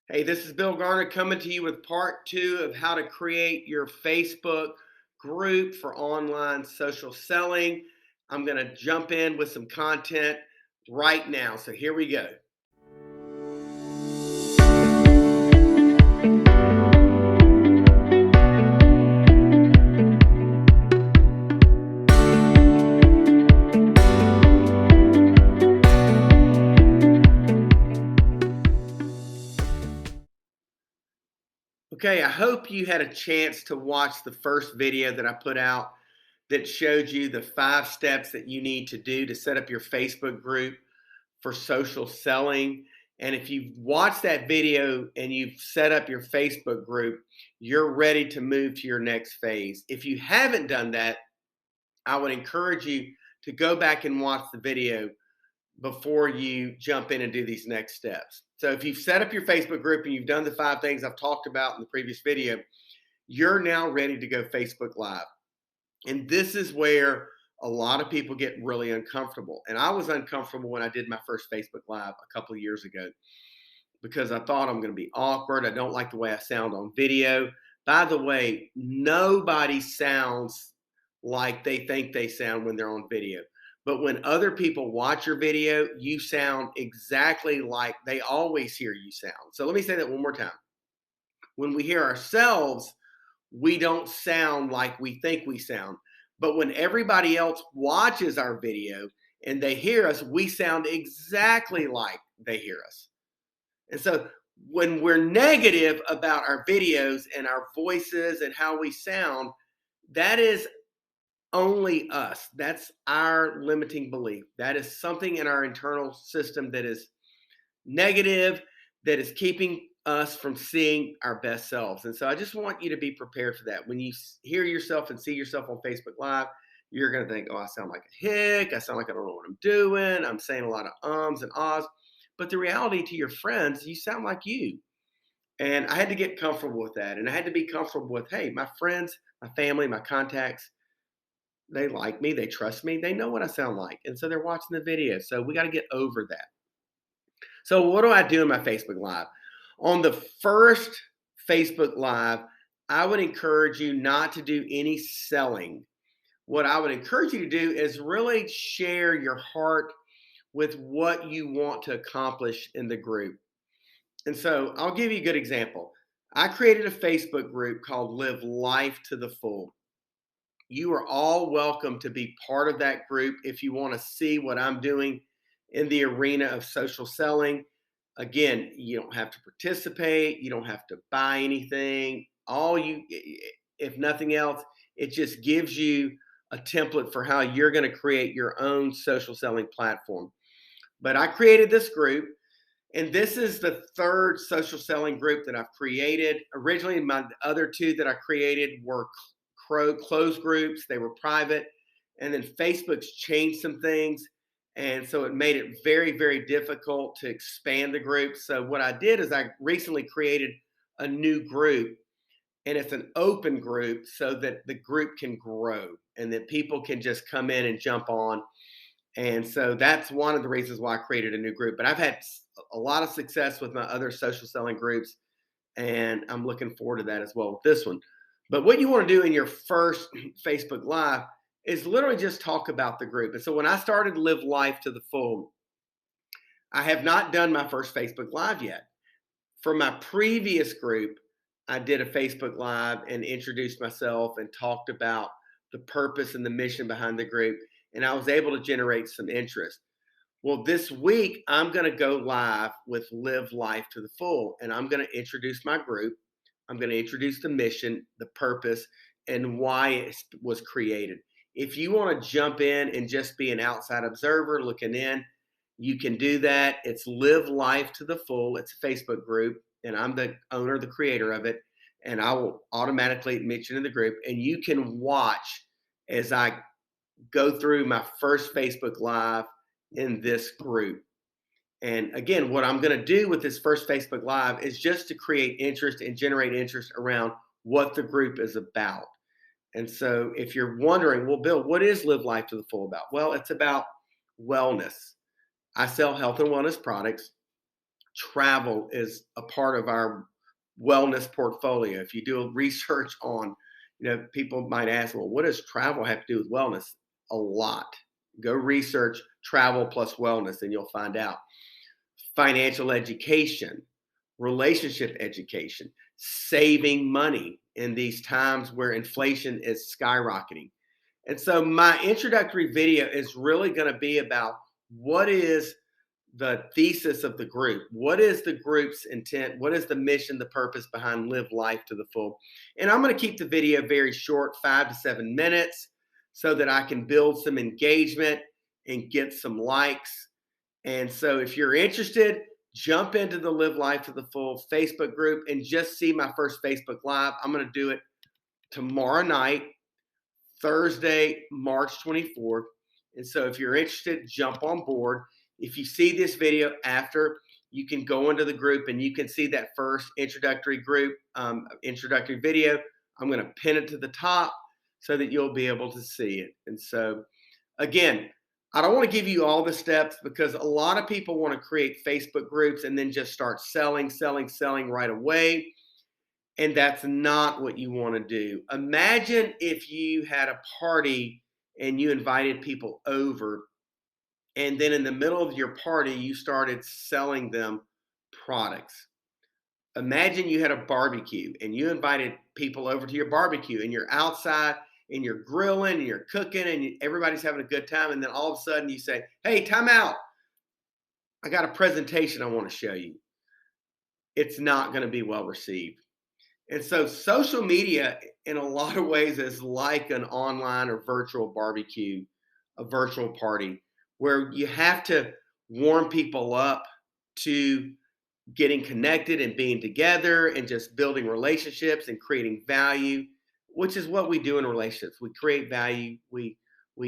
Hey, this is Bill Garner coming to you with part two of how to create your Facebook group for online social selling. I'm going to jump in with some content right now. So here we go. Okay, I hope you had a chance to watch the first video that I put out that showed you the 5 steps that you need to do to set up your Facebook group for social selling. And if you've watched that video and you've set up your Facebook group, you're ready to move to your next phase. If you haven't done that, I would encourage you to go back and watch the video before you jump in and do these next steps. So if you've set up your Facebook group and you've done the 5 things I've talked about in the previous video, you're now ready to go Facebook Live. And this is where a lot of people get really uncomfortable. And I was uncomfortable when I did my first Facebook Live a couple of years ago because I thought I'm going to be awkward. I don't like the way I sound on video. By the way, nobody sounds like they think they sound when they're on video. But when other people watch your video, you sound exactly like they always hear you sound. So let me say that one more time. When we hear ourselves, we don't sound like we think we sound. But when everybody else watches our video and they hear us, we sound exactly like they hear us. And so when we're negative about our videos and our voices and how we sound, that is only us. That's our limiting belief. That is something in our internal system that is negative, that is keeping us from seeing our best selves. And so I just want you to be prepared for that. When you hear yourself and see yourself on Facebook Live, you're going to think, oh, I sound like a hick. I sound like I don't know what I'm doing. I'm saying a lot of ums and ahs. But the reality to your friends, you sound like you. And I had to get comfortable with that. And I had to be comfortable with, hey, my friends, my family, my contacts, they like me, they trust me, they know what I sound like. And so they're watching the video. So we got to get over that. So what do I do in my Facebook Live? On the first Facebook Live, I would encourage you not to do any selling. What I would encourage you to do is really share your heart with what you want to accomplish in the group. And so I'll give you a good example. I created a Facebook group called Live Life to the Full. You are all welcome to be part of that group if you want to see what I'm doing in the arena of social selling. Again, you don't have to participate, you don't have to buy anything. All you, if nothing else, it just gives you a template for how you're going to create your own social selling platform. But I created this group, and this is the third social selling group that I've created. Originally, my other two that I created were closed groups, they were private. And then Facebook's changed some things. And so it made it very, very difficult to expand the group. So what I did is I recently created a new group, and it's an open group so that the group can grow and that people can just come in and jump on. And so that's one of the reasons why I created a new group. But I've had a lot of success with my other social selling groups, and I'm looking forward to that as well with this one. But what you want to do in your first Facebook Live is literally just talk about the group. And so when I started Live Life to the Full, I have not done my first Facebook Live yet. For my previous group, I did a Facebook Live and introduced myself and talked about the purpose and the mission behind the group. And I was able to generate some interest. Well, this week, I'm going to go live with Live Life to the Full, and I'm going to introduce my group. I'm going to introduce the mission, the purpose, and why it was created. If you want to jump in and just be an outside observer looking in, you can do that. It's Live Life to the Full. It's a Facebook group, and I'm the owner, the creator of it, and I will automatically admit you to the group, and you can watch as I go through my first Facebook Live in this group. And again, what I'm going to do with this first Facebook Live is just to create interest and generate interest around what the group is about. And so if you're wondering, well, Bill, what is Live Life to the Full about? Well, it's about wellness. I sell health and wellness products. travel is a part of our wellness portfolio. If you do a research on, people might ask, well, what does travel have to do with wellness? A lot. Go research travel plus wellness and you'll find out. Financial education, relationship education, saving money in these times where inflation is skyrocketing. And so my introductory video is really going to be about what is the thesis of the group? What is the group's intent? What is the mission, the purpose behind Live Life to the Full? And I'm going to keep the video very short, 5 to 7 minutes, so that I can build some engagement and get some likes. And so if you're interested, jump into the Live Life to the Full Facebook group and just see my first Facebook Live. I'm going to do it tomorrow night, Thursday, March 24th. And so if you're interested, jump on board. If you see this video after, you can go into the group and you can see that first introductory video. I'm going to pin it to the top so that you'll be able to see it. And so, again, I don't want to give you all the steps because a lot of people want to create Facebook groups and then just start selling right away. And that's not what you want to do. Imagine if you had a party and you invited people over, and then in the middle of your party, you started selling them products. Imagine you had a barbecue and you invited people over to your barbecue and you're outside and you're grilling and you're cooking and everybody's having a good time. And then all of a sudden you say, hey, time out. I got a presentation I want to show you. It's not going to be well received. And so social media in a lot of ways is like an online or virtual barbecue, a virtual party, where you have to warm people up to getting connected and being together and just building relationships and creating value, which is what we do in relationships. We create value, we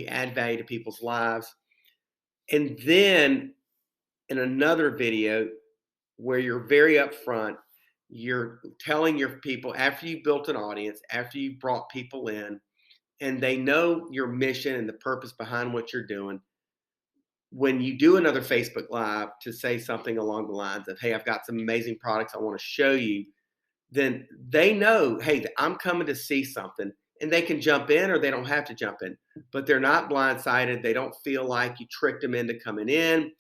add value to people's lives. And then in another video where you're very upfront, you're telling your people after you built an audience, after you've brought people in, and they know your mission and the purpose behind what you're doing, when you do another Facebook Live to say something along the lines of, hey, I've got some amazing products I want to show you, then they know, hey, I'm coming to see something, and they can jump in or they don't have to jump in, but they're not blindsided. They don't feel like you tricked them into coming in.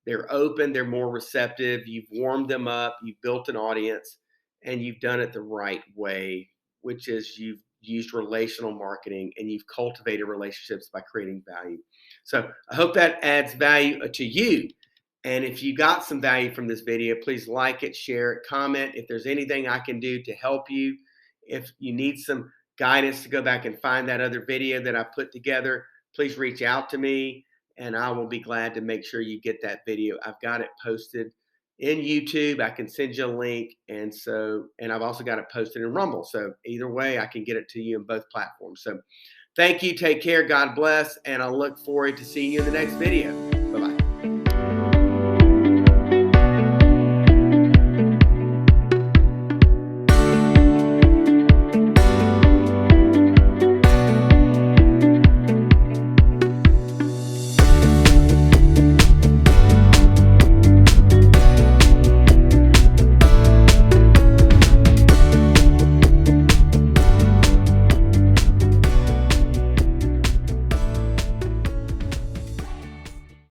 They're open, they're more receptive, you've warmed them up, you've built an audience, and you've done it the right way, which is you've used relational marketing and you've cultivated relationships by creating value. So I hope that adds value to you. And if you got some value from this video, please like it, share it, comment. If there's anything I can do to help you, if you need some guidance to go back and find that other video that I put together, please reach out to me. And I will be glad to make sure you get that video. I've got it posted in YouTube. I can send you a link. And I've also got it posted in Rumble. So either way, I can get it to you in both platforms. So thank you. Take care. God bless. And I look forward to seeing you in the next video.